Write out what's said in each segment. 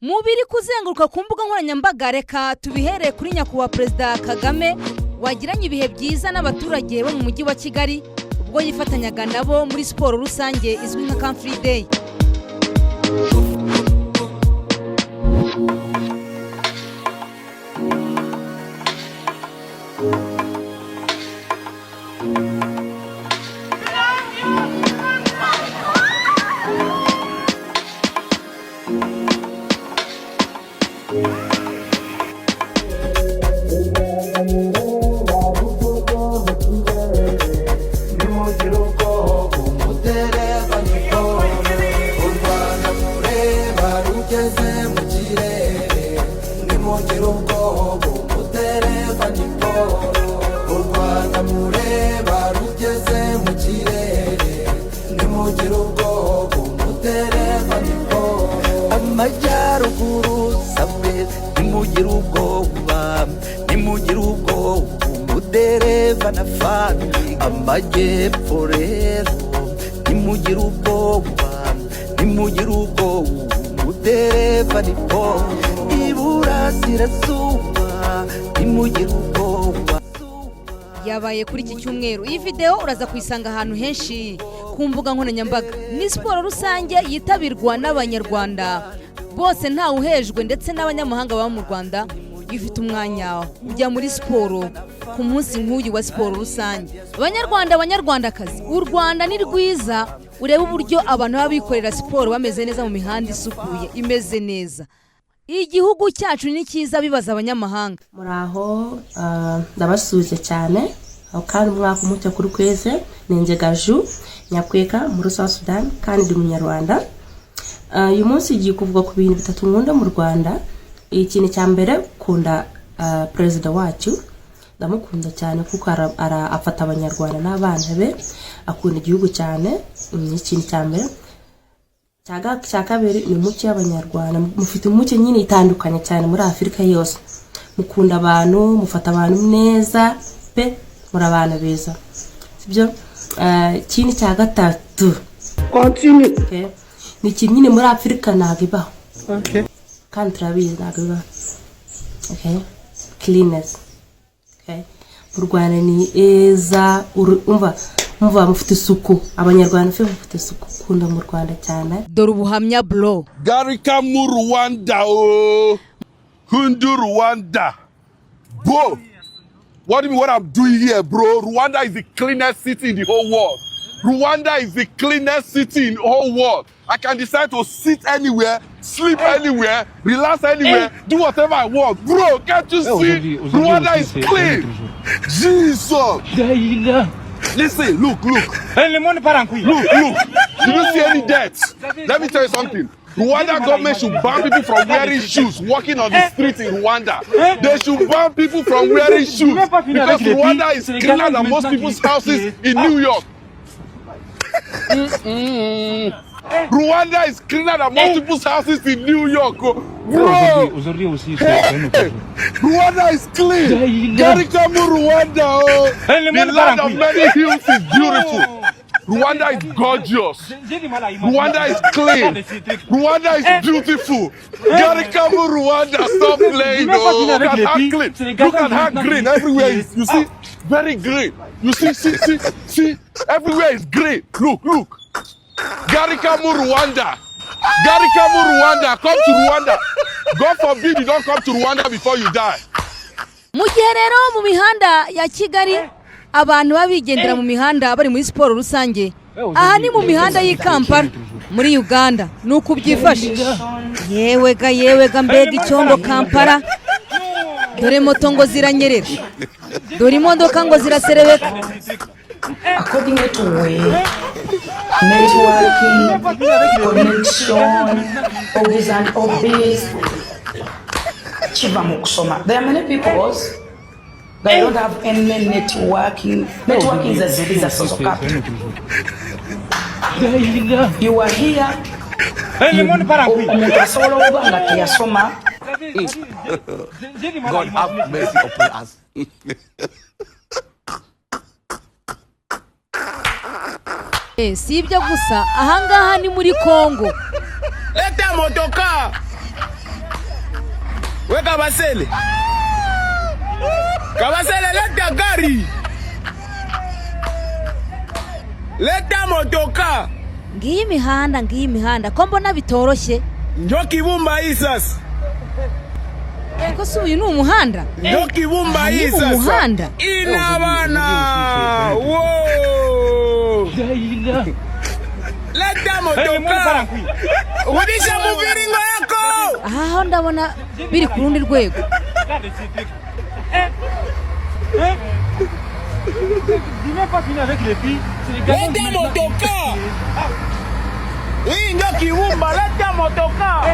Mubiri kuzenguruka ku mbuga nkoranyambaga, reka tubihereye kuri nyakubahwa Perezida Kagame wagiranye ibihe byiza n'abaturage bo mu mujyi wa Kigali ubwo yifatanyaga nabo muri siporo rusange izwi nka Country Day. Yabaye kuri iki cyumweru. Iyi video uraza kuyisanga ahantu henshi ku mbuga nkoranyambaga. Ni siporo rusange yitabirwa n'abanyarwanda bose nta uhejwe ndetse n'abanyamahanga baba mu Rwanda. Ifite umwanya ujya muri siporo ku munsi nk'uyu wa siporo rusange. Abanyarwandakazi, u Rwanda ni rwiza. Urebe uburyo abantu babikorera siporo bameze neza mu mihanda isukuye imeze neza. Igihugu cyacu ni cyiza bibaza abanyamahanga. Muraho ndabasuze cyane. Kandi umwaka umucyo kuri kweze Nenjegaju nyakweka muri South Sudan kandi ndi umunyarwanda. Uyu munsi igiye kuvuga ku bintu bitatu nkunda mu Rwanda. Ikintu cya mbere kunda perezida wacu. Ndamukunda cyane kuko afata abanyarwanda n'abana be, akunda igihugu cyane. Ikintu cya mbere cya kabiri ni umuco y'abanyarwanda. Mufite umuco nyine itandukanye cyane muri Afrika yose. Mukunda abantu, mufata abantu neza pe, muri abantu beza. Sibyo? Ikintu cya gatatu continue. Okay. Ni ikintu nyine muri Afrika nagibaho. Okay. Kandi turabizi nagibaho. Okay. Cleanness. Okay. Mu Rwanda ni eza, umva mufite isuku. Abanyarwanda fe mufite isuku kunda mu Rwanda cyane. Dore ubuhamya bro. Garika mu Rwanda Hundu Rwanda. Bro, what do you mean what I'm doing here, bro? Rwanda is the cleanest city in the whole world. Rwanda is the cleanest city in the whole world. I can decide to sit anywhere, sleep anywhere, relax anywhere, do whatever I want. Bro, can't you see? Rwanda is clean. Jesus. Listen, look. Look. Did you see any dirt? Let me tell you something. Rwanda government should ban people from wearing shoes, walking on the streets in Rwanda. They should ban people from wearing shoes because Rwanda is cleaner than most people's houses in New York. Rwanda is cleaner than most people's houses in New York. Bro, Rwanda is clean. Garikamu Rwanda. The land of many hills is beautiful. Rwanda is gorgeous. Rwanda is clean. Rwanda is beautiful. Garikamu Rwanda, stop playing. Look at how clean. Look at how green everywhere is. You see, very green. You see. Everywhere is green. Look. Garikamu Rwanda. Come to Rwanda. God forbid you don't come to Rwanda before you die. Mugerero mu mihanda ya Kigali. Abantu babigendera mu mihanda bari muri siporo rusange. Aha ni mu mihanda y'i Kampala muri Uganda. Nuko byifashe. Yewega mbega icyondo Kampala. Dore moto ngo ziranyerera. Dore imodoka ngo ziraserebeka. According to networking, connection, hobbies and hobbies. There are many people they don't have any networking. Networking is a source of capital. You are here. God have mercy upon us. Si ibyo gusa ahangaha ni muri Kongo. Leta motoka. We Kabasele. Kabasele, leta gari. Leta motoka. Ngiyi imihanda ko mbona bitoroshye. Njo kibumba hii sasa. Ko si uyu ni umuhanda? Njo kibumba hii sasa. Umuhanda. Ina bana. Wow. Leta motoka. Rudisha muviringo yako. Aha ndabona biri ku rundi rwego. Leta motoka. Hii ndio kiumba, leta motoka.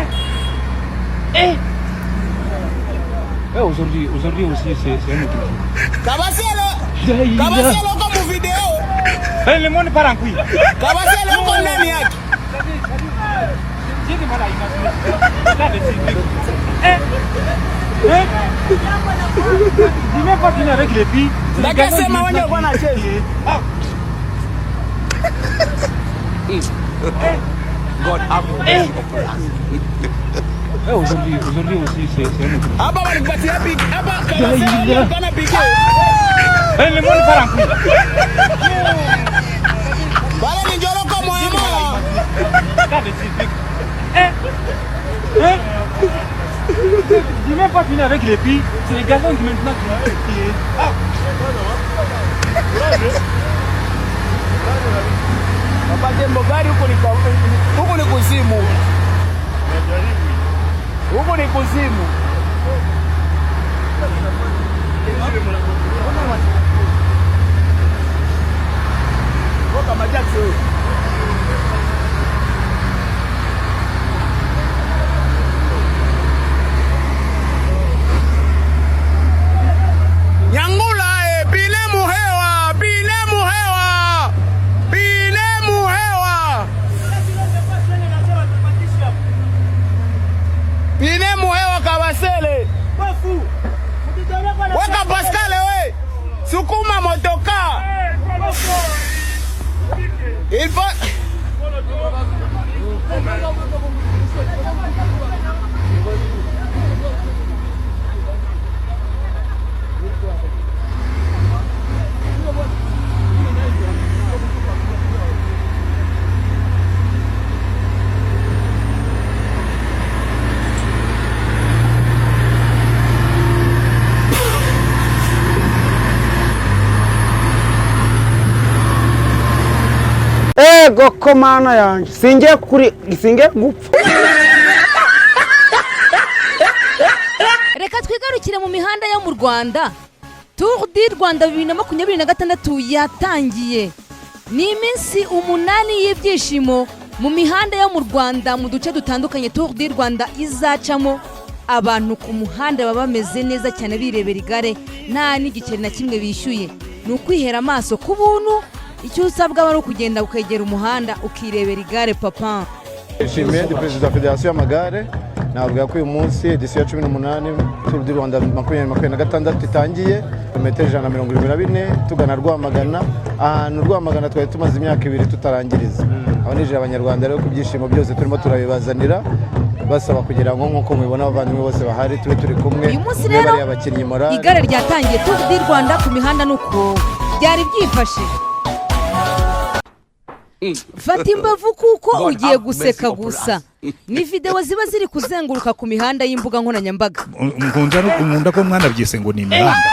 Aujourd'hui aussi c'est un autre jour. Kabasele comme vidéo. Le monde part en couille. Kabasele uko ndani yake. Dis-moi pas finir avec les filles. Ndakasema wanje kwa na chezi. God have mercy upon us. Aujourd'hui aussi c'est un autre jour. Hapa walipatia big. Hapa Kabasele kana big. Le monde part en couille. Bala ni njoro kwa moyo. Dis-moi pas finir avec les filles. C'est les garçons qui maintenant qui m'ont tiré. Papa Tembo gari huko ni kuzimu. Huko ni kuzimu. Kama Jackson. Nyangula bile muhewa. Bile muhewa Kabasele. Weka Pascal we. Sukuma motoka. Il faut Goko mana yanjye singe gupfa. Reka twigarukire mu mihanda yo mu Rwanda. Tour du Rwanda 2026 yatangiye. Ni iminsi 8 y'ibyishimo mu mihanda yo mu Rwanda mu duce dutandukanye. Tour du Rwanda izacamo abantu ku muhanda baba bameze neza cyane birebera igare nta n'igiceri na kimwe bishyuye. Ni ukwihera amaso ku buntu. Icyo usabwa ari ukugenda ukegera umuhanda ukirebera igare papa. Nshimiye Perezida wa Federasiyo y'amagare navuga ko uyu munsi edisiyo ya 18 Tour du Rwanda 2026 itangiye metero 124 tugana Rwamagana. Ahantu Rwamagana twari tumaze imyaka 2 tutarangiriza. Aho nije abanyarwanda rero ku byishimo byose turimo turabibazanira basaba kugira ngo nkuko mubibona abavandimwe bose bahari tube turi kumwe. Uyu munsi rero abakinnyi morale igare ryatangiye Tour du Rwanda ku mihanda nuko byari byifashe. Fata imbavu kuko ugiye guseka gusa. Ni video ziba ziri kuzenguruka ku mihanda y'imbugankoranyambaga. Nkunda ko mwana byise ngo ni imihanda.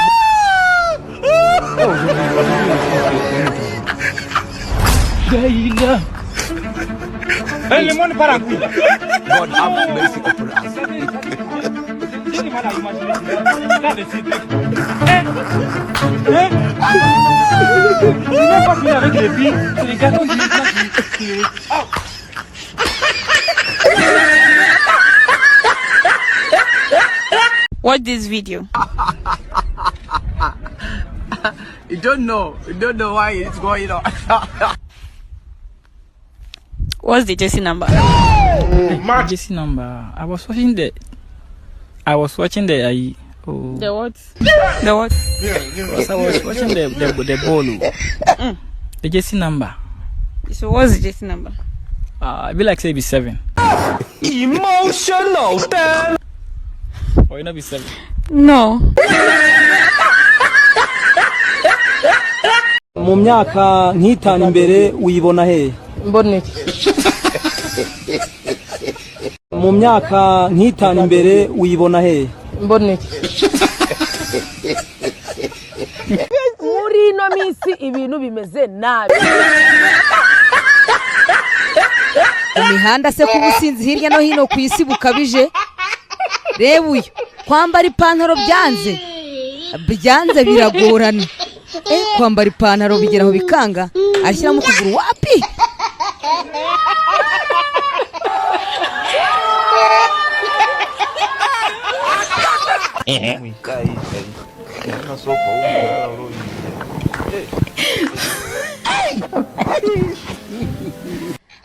Le monde part en couille. God have mercy upon us. Dis-moi pas finir avec les filles. C'est les garçons qui maintenant qui tiré. Watch this video. You don't know why it's going on. What's the jersey number? Jersey number. I was watching the. The what? The what? Yes, I was watching the ball. The jersey number. So what's the jersey number? I be like say be 7. Emotional damn. Oya nabisabye. No. Mu myaka nk'itanu imbere uyibona he? Mboneke. Mu myaka nk'itanu imbere uyibona he? Mboneke. Muri ino minsi ibintu bimeze nabi. Imihanda se kubusinzi hirya no hino ku isi bukabije. Reba uyu kwambara ipantaro byanze biragorana. Kwambara ipantaro bigeraho bikanga ashyiramo kuguru wapi.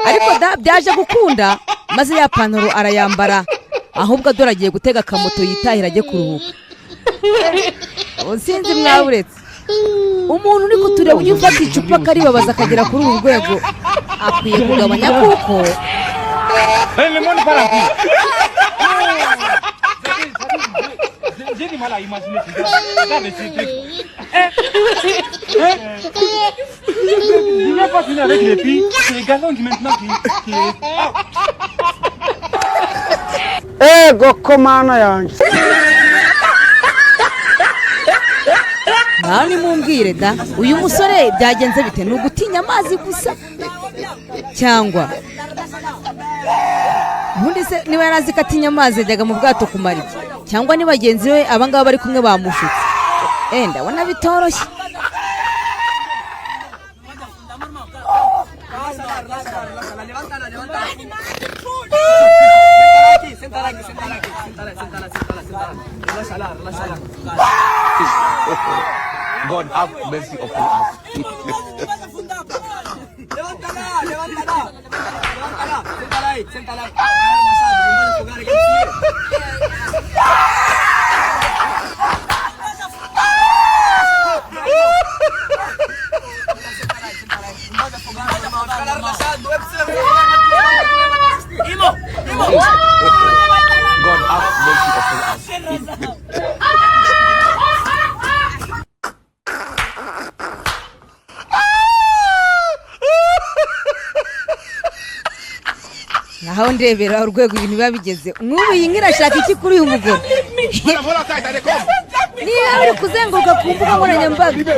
Ariko byaje gukunda maze ya pantaro arayambara ahubwo dore agiye gutega akamoto yitahira ajye kuruhuka. Sinzi mwaburetse umuntu uri kutureba ujye ufata icupa karibabaza akagera kuri uru rwego akwiye kugabanya kuko J'ai du mal à imaginer ça. Regarde ces trucs. Il n'y a pas fini avec les filles. C'est les garçons qui maintenant qui... Ego komana yanjye. Nani mumbwire da uyu musore byagenze bite n'ugutinya amazi gusa cyangwa ubundi se niba yarazi ko atinya amazi yajyaga mu bwato kumara iki cyangwa ni bagenzi we abangaba bari kumwe bamushutse ndabona bitoroshye. God have mercy upon us. God have mercy upon us. naho ndebera urwego ibintu biba bigeze nk'ubu iyi nkirashaka iki kuri uyu mugore niba uri kuzenguruka ku mbuga nkoranyambaga.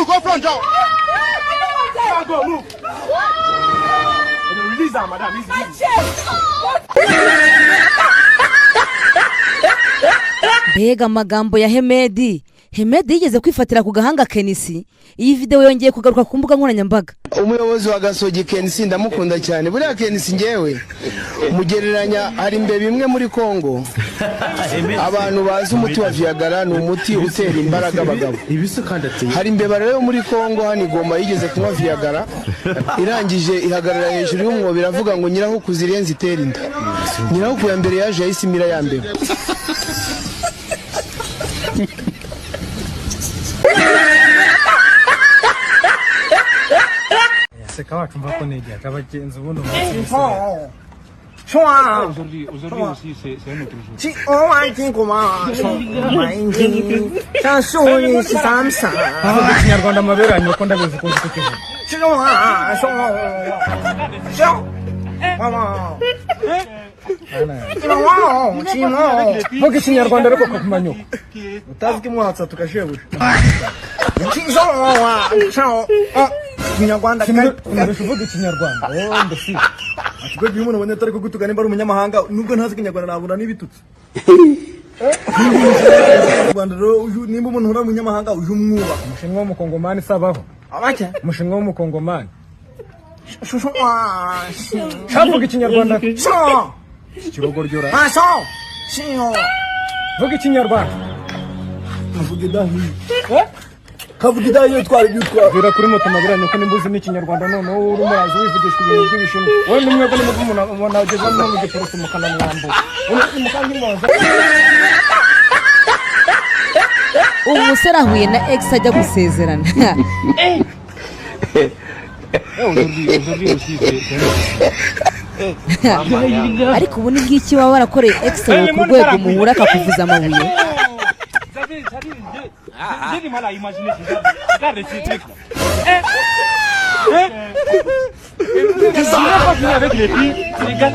Go front, Joe. Go, move. Release her, madam. Mbega amagambo ya Hemedi yigeze kwifatira ku gahanga Kenisi. Iyi video yongeye kugaruka ku mbuga nkoranyambaga. Umuyobozi wa Gasogi Kenisi ndamukunda cyane. Buriya Kenisi ngewe mugereranya hari imbe bimwe muri Kongo. Abantu bazi umuti wa Viagra ni umuti utera imbaraga abagabo. Hari imbeba rero muri Kongo hani Goma yigeze kunywa Viagra irangije ihagarara hejuru y'umwobo biravuga ngo nyiraho kuzirenza itera inda. Nyiraho kuya mbere yaje yayisimira ya mbeba. Seka wacu mva ko negera abagenzi ubundi aujourd'hui aussi c'est un autre jour. Si on va dire comment chanson si samsa. Ikinyarwanda maberanye ko ndabizi ko zikukiza. Vuga ikinyarwanda ariko kumanyuka. Utazi ko mwatsa tukashebuje. Ikinyarwanda uvuga ikinyarwanda ndasi akigo gihe umuntu abonye atari kugutugana imba ari umunyamahanga nubwo ntazi ikinyarwanda nabura n'ibitutsi Rwanda nimba umuntu uri umunyamahanga uje umwuba umushinwa w'umukongomani sabaho abake umushinwa w'umukongomani shavuga ikinyarwanda kirogorjora vuga ikinyarwanda vuga idahi kavuga idahi twari byutwa bira kuri moto maguranye ko nimbuzi n'ikinyarwanda none uri umuyazi wivugishwa ibintu by'ibishimwe wowe nimwe ko umuntu ageze no mu gipolisi mu kana mwambo uri mukangi mboza umusore ahuye na ex ajya gusezerana. Aujourd'hui aussi c'est ariko ubu ni bw'iki waba warakoreye extra ku rwego muhura akakuvuza amabuye. J'ai du mal à imaginer ça. Regarde ces trucs. Tu vas pas jouer avec les filles. Les gars,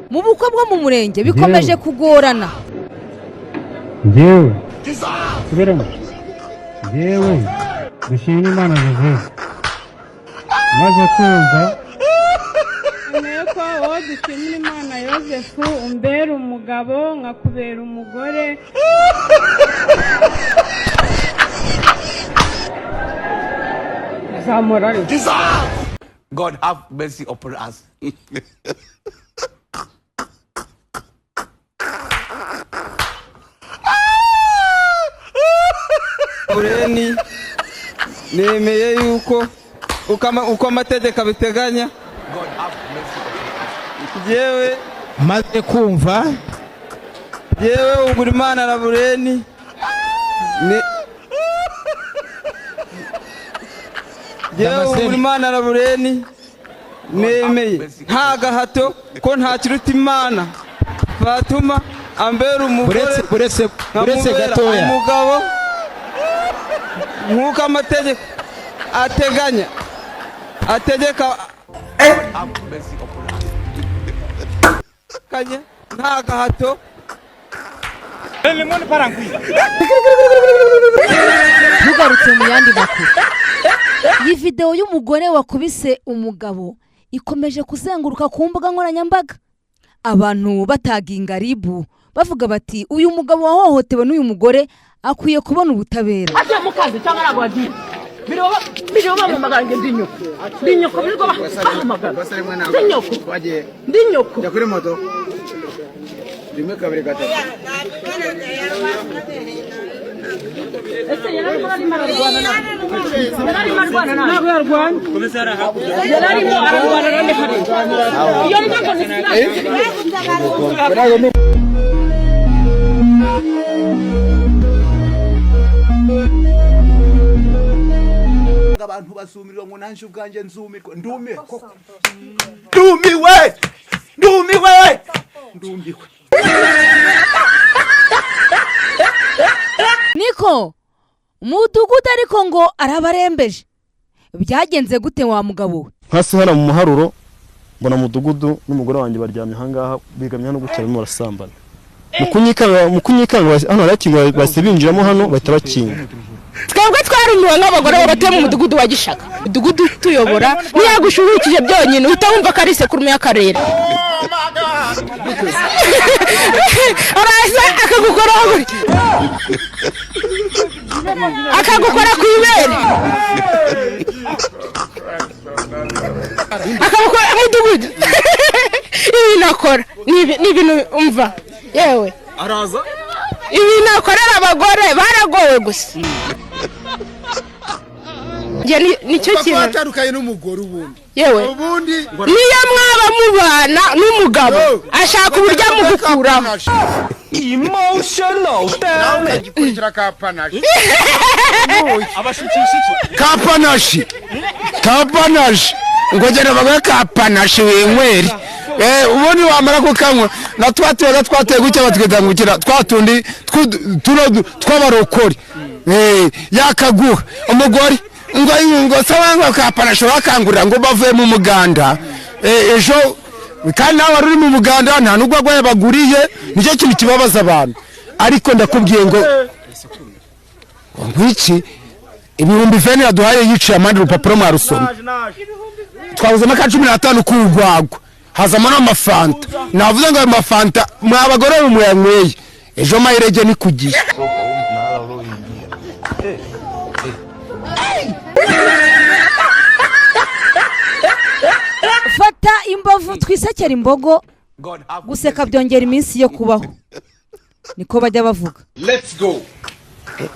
mu bukwe bwo mu murenge bikomeje kugorana. Njyewe subiramo njyewe dushima Imana Joseph maze kumva Neko wowe dushimira Imana Yosefu umbera umugabo nkakubera umugore. God have mercy upon us. Bureni nemeye yuko uko amategeko abiteganya yewe maze kumva yewe ugura Imana na Bureni yewe ugura Imana na Bureni nemeye nta gahato ko nta kiruta Imana batuma ambera umugore buretse gatoya umugabo nk'uko amategeko ategeka kanye nta gahato Tugarutse mu yandi makuru. Iyi video y'umugore wakubise umugabo ikomeje kuzenguruka ku mbuga nkoranyambaga. Abantu bataginga ribu bavuga bati uyu mugabo wahohotewe n'uyu mugore akwiye kubona ubutabera. Aje mukazi cyangwa nagwadi. Biroba mu magange ndinyoko. Ndinyoko biriko bahamagara. Ndinyoko. Waje. Ndinyoko. Ya kuri moto. Rimwe kabiri gatatu. Ese yarari mararwana na. Yarari mararwana na. Ntabwo yarwana. Komisara hapo. Yarari mararwana na hari. Iyo nyako ni. Abantu basumirwa ngo nanje ubwanje nzumirwa ndumiwe koko ndumiwe Niko umudugudu ariko ngo arabarembeje. Byagenze gute wa mugabo we? Hasi hano mu muharuro mbona mudugudu n'umugore wanjye baryamye hangaha bigamye no gucyara mu barasambana. Mukunyikanga hano arakinga base binjiramo hano bahita bakinga. Twebwe twarumiwe n'abagore babatuye mu mudugudu wa Gishaka. Mudugudu tuyobora niyagushurukije byonyine uhita wumva ko ari sekurume y'akarere. Araza akagukora ku ibere. Akagukora mudugudu. Ibi nakora ni ibintu umva yewe araza ibi nakorera abagore baragowe gusa. Nicyo kintu batandukanye n'umugore ubundi yewe niyo mwaba mubana n'umugabo ashaka uburyo amugukuraho. Emotional damage. Kugira kapanashi. Abashukishiki. Kapanashi. Ngojera baga kapanashi wenyweri. Ubundi wamara kukanywa na twateye gucya batwedangukira twatundi twabarokori. Yakaguha umugore ngo sawanga kapanashi bakangurira ngo bavuye mu muganda. Ejo kandi nawe ari mu muganda nta nubwo agwaye baguriye nicyo kintu kibabaza abantu ariko ndakubwiye ngo ngwiki ibihumbi 20 yaduhaye yiciye amandi rupapuro mwa rusoma twabuze maka 15 kugwagwa hazamo n'amafanta navuze ngo ayo mafanta mwa bagore muyanyweye ejo mayirege ni kugiye Fata imbavu twisekere imbogo guseka byongera iminsi yo kubaho. Niko bajya bavuga. Let's go.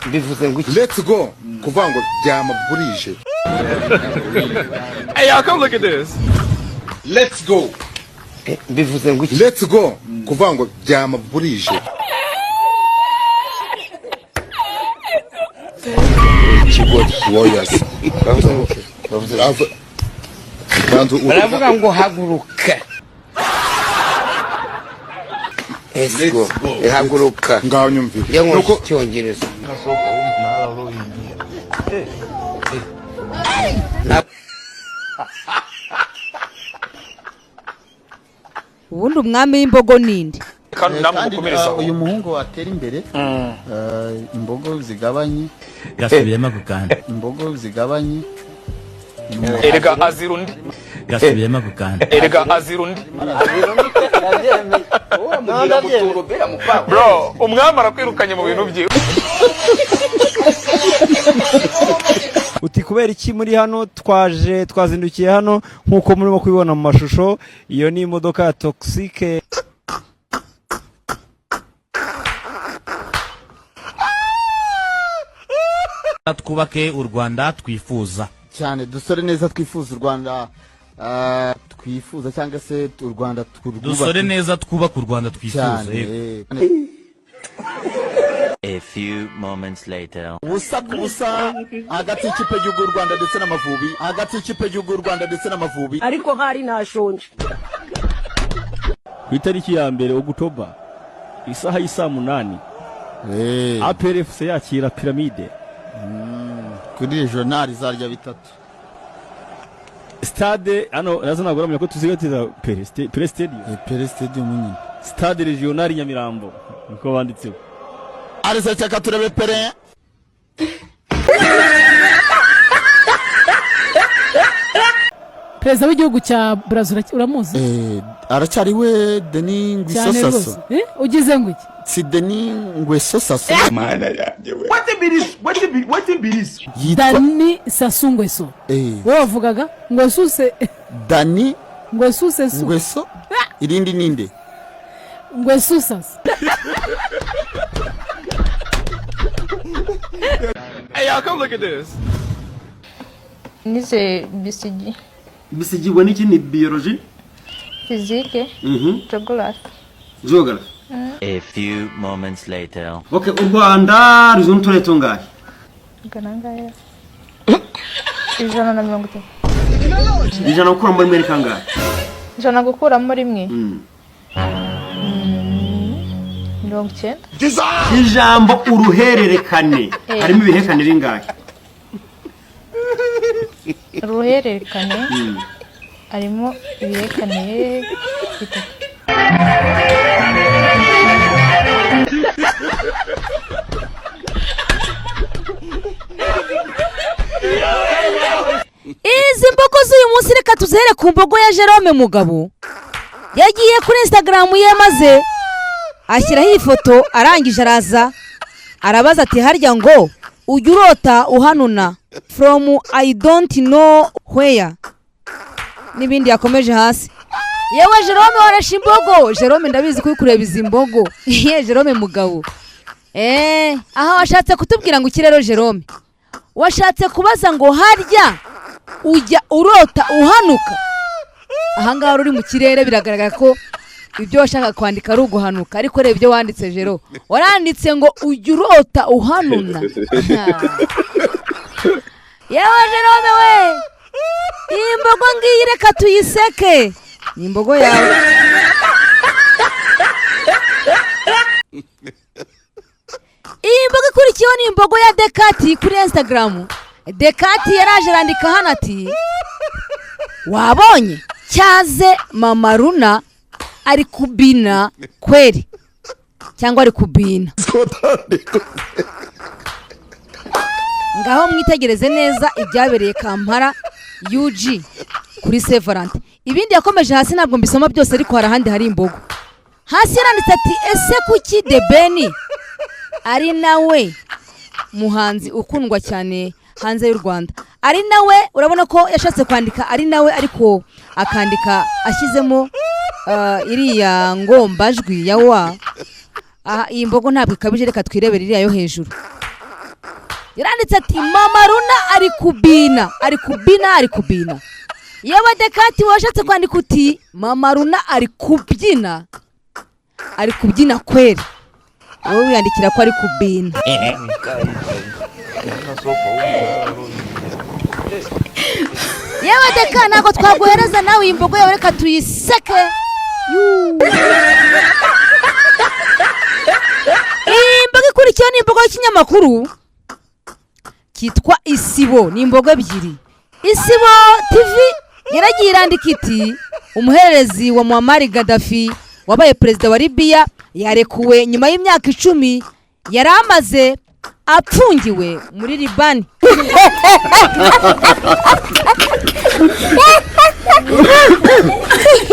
Bivuze ngo let's go kuvango byama burije. Hey y'all, come look at this. Let's go. Bivuze ngo let's go kuvango byama burije. warriors. Baravuga ngo haguruka. Let's go. Haguruka. Ngaho nyumvira. Nuko cyongereza. ubundi umwami w'imbogo ninde? kandi uyu muhungu atera imbere imbogo zigabanye gasubiyemo gukanda imbogo zigabanye erega azirundi gasubiyemo gukanda erega azirundi bro umwami arakwirukanye mu bintu byiwe. uti kubera iki muri hano twazindukiye hano nkuko murimo kubibona mu mashusho. Iyo ni imodoka ya toxique twubake u Rwanda twifuza cyane, dusore neza twifuza u Rwanda twifuza cyangwa se u Rwanda dusore neza twubaka u Rwanda twifuza. A few moments later. Ubusa ku busa hagati y'ikipe y'u Rwanda ndetse n'Amavubi, hagati y'ikipe y'u Rwanda ndetse n'Amavubi. ariko hari nashonje. Ku itariki ya mbere Oktoba isaha y'isa 8 APRFC yakira Pyramide kuri regional izarya bitatu. Stade hano nazo naguramya ko tuzigatiza Pere Stadium nyine. Stade regional Nyamirambo niko banditseho. Arisa Seka turebe Pere. Perezida w'igihugu cya Brazil uramuzi? Aracyari we Denis Ngwisosaso. Ugize ngo iki? Si Denis Ngwisosaso. Mana yanjye we. What imbiris? Dani Sasungweso. Wowe wavugaga ngo suse Dani Ngwesuse su. Ngweso. Irindi ninde? Ngwesusas. Hey y'all, come look at this. Nize BCG. BCG wani iki ni biology? Physique. Geography. A few moments later. Okay, u Rwanda ruzo ntore tungahe? Ganangaya. 130. Ijana gukura muri Amerika ngahe? Ijana gukura muri rimwe. 90. Ijambo uruhererekane harimo ibihekane ringahe? Uruhererekane harimo ibihekane bitatu. Izi mbogo z'uyu munsi reka tuzihere ku mbogo ya Jerome Mugabo. Yagiye kuri Instagram ye maze ashyiraho ifoto, arangije arabaza ati harya ngo ujya urota uhanuna from I don't know where n'ibindi yakomeje hasi. Yewe Jerome warashe imbogo. Jerome ndabizi ko kureba izi mbogo. Jerome Mugabo. Aha washatse kutubwira ngo ikirero Jerome. Washatse kubaza ngo harya ujya urota uhanuka. Aha ngaho uri mu kirere biragaragara ko ibyo washaka kwandika ari uguhanuka, ariko reba ibyo wanditse Jero. Waranditse ngo ujya urota uhanuna. Yewe Jerome we, iyi mbogo ngiyi reka tuyiseke. Ni imbogo yawe. Iyi mbogo ikurikiyeho ni imbogo ya Dekati kuri Instagram. Dekati yaraje arandika hano ati wabonye cyaze Mama Runa ari kubina kweri cyangwa ari kubina. Ngaho mwitegereze neza ibyabereye Kampala UG kuri Severant. Ibindi yakomeje hasi ntabwo mbisoma byose, ariko hari ahandi hari imbogo. Hasi yaranditse ati ese kuki The Ben ari nawe muhanzi ukundwa cyane hanze y'u Rwanda. Ari nawe urabona ko yashatse kwandika ari nawe, ariko akandika ashyizemo iriya ngombajwi ya wa. Iyi mbogo ntabwo ikabije, reka twirebere iriya yo hejuru. Yaranditse ati Mama Runa ari kubina, ari kubina, ari kubina. Yewe Dekati washatse kwandika uti Mama Runa ari kubyina, ari kubyina kweri. Wowe wiyandikira ko ari kubina. yewe deka ntabwo twaguhereza nawe imbogo yawe reka tuyiseke. Imbogo ikurikiyeho ni imbogo y'ikinyamakuru kitwa Isibo. Ni imbogo ebyiri. Isibo TV yaragiye irandika iti umuhererezi wa Muammar Gaddafi wabaye perezida wa Libya yarekuwe nyuma y'imyaka 10 yari amaze apfungiwe muri Libani.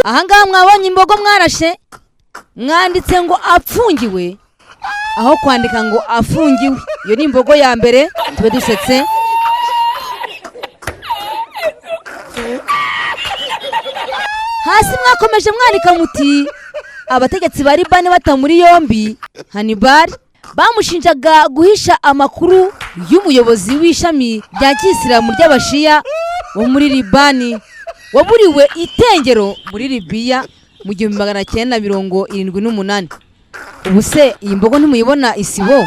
Ahangaha mwabonye imbogo mwarashe mwanditse ngo apfungiwe aho kwandika ngo afungiwe. Iyo ni imbogo ya mbere tube dusetse. Hasi mwakomeje mwandika muti abategetsi bari bane bata muri yombi Hannibal bamushinjaga guhisha amakuru y'umuyobozi w'ishami rya Kisilamu ry'Abashiya wo muri Libani waburiwe itengero muri Libya mu 1978. Ubu se iyi mbogo ntimuyibona Isibo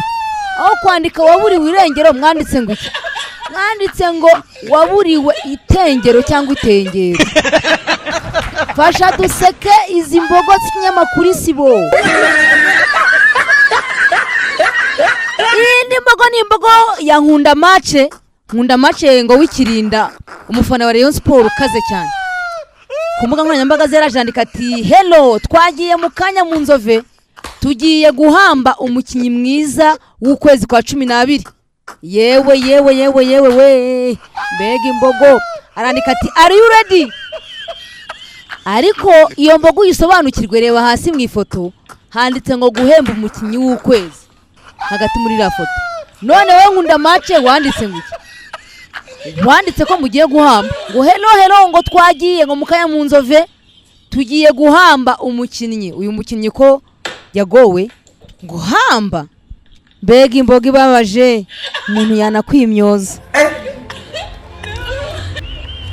aho kwandika waburiwe irengero mwanditse ngo iki? Mwanditse ngo waburiwe itengero cyangwa itengero. Fasha duseke izi mbogo z'ikinyamakuru Isibo. Indi mbogo ni imbogo ya Nkunda Mace ngo wikirinda umufana wa Rayon Sport ukaze cyane. Ku mbuga nkoranyambaga zarajandika ati hello twagiye mu kanya mu Nzove tugiye guhamba umukinyi mwiza w'ukwezi kwa 12. Yewe we mbega imbogo arandika ati are you ready? Ariko iyo mbogo yisobanukirwe reba hasi mu ifoto handitse ngo guhemba umukinyi w'ukwezi hagati muri la foto. None we Nkunda Mace wanditse ngo wanditse ko mugiye guhamba ngo hello ngo twagiye ngo mukaya mu Nzove tugiye guhamba umukinyi. Uyu mukinyi ko yagowe ngo hamba. Mbega imbogo ibabaje umuntu yanakwimyoza.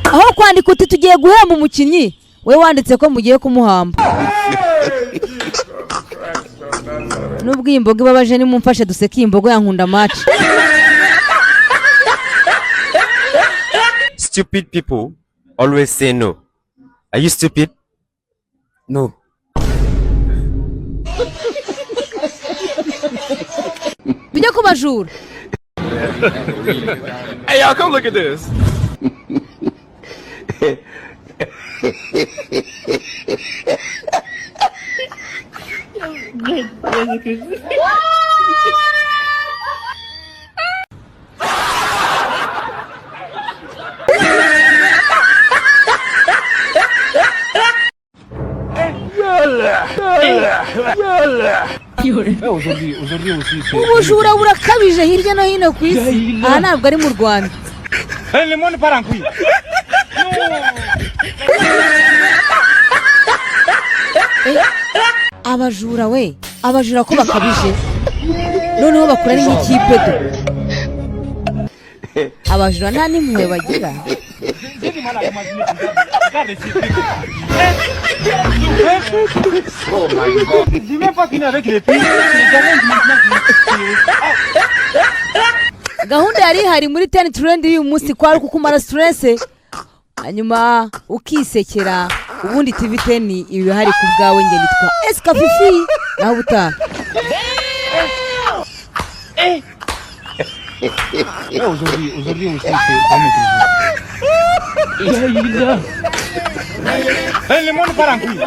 Aho kwandika uti tugiye guhemba umukinyi we wanditse ko mugiye kumuhamba. Nubwo imbogo ibabaje ni mumfashe duseke imbogo ya Nkunda Mace. Stupid people always say no. Are you stupid? No. Bijya kubajura. Hey, y'all, come look at this. Ubujura burakabije hirya no hino ku isi. Aha ntabwo ari mu Rwanda. Abajura we, abajura ko bakabije. Noneho bakora nk'ikipe do. Abajura nta nimwe bagira. Oh my God. J'ai même pas fini avec les filles. Gahunda yari hari muri 10 trend y'uyu munsi kwari kukumara stress. Hanyuma ukisekera ubundi TV10 ibi hari ku bwawe nge nitwa Seka Fifi naho buta. Aujourd'hui aussi c'est pas mes le monde part en couille.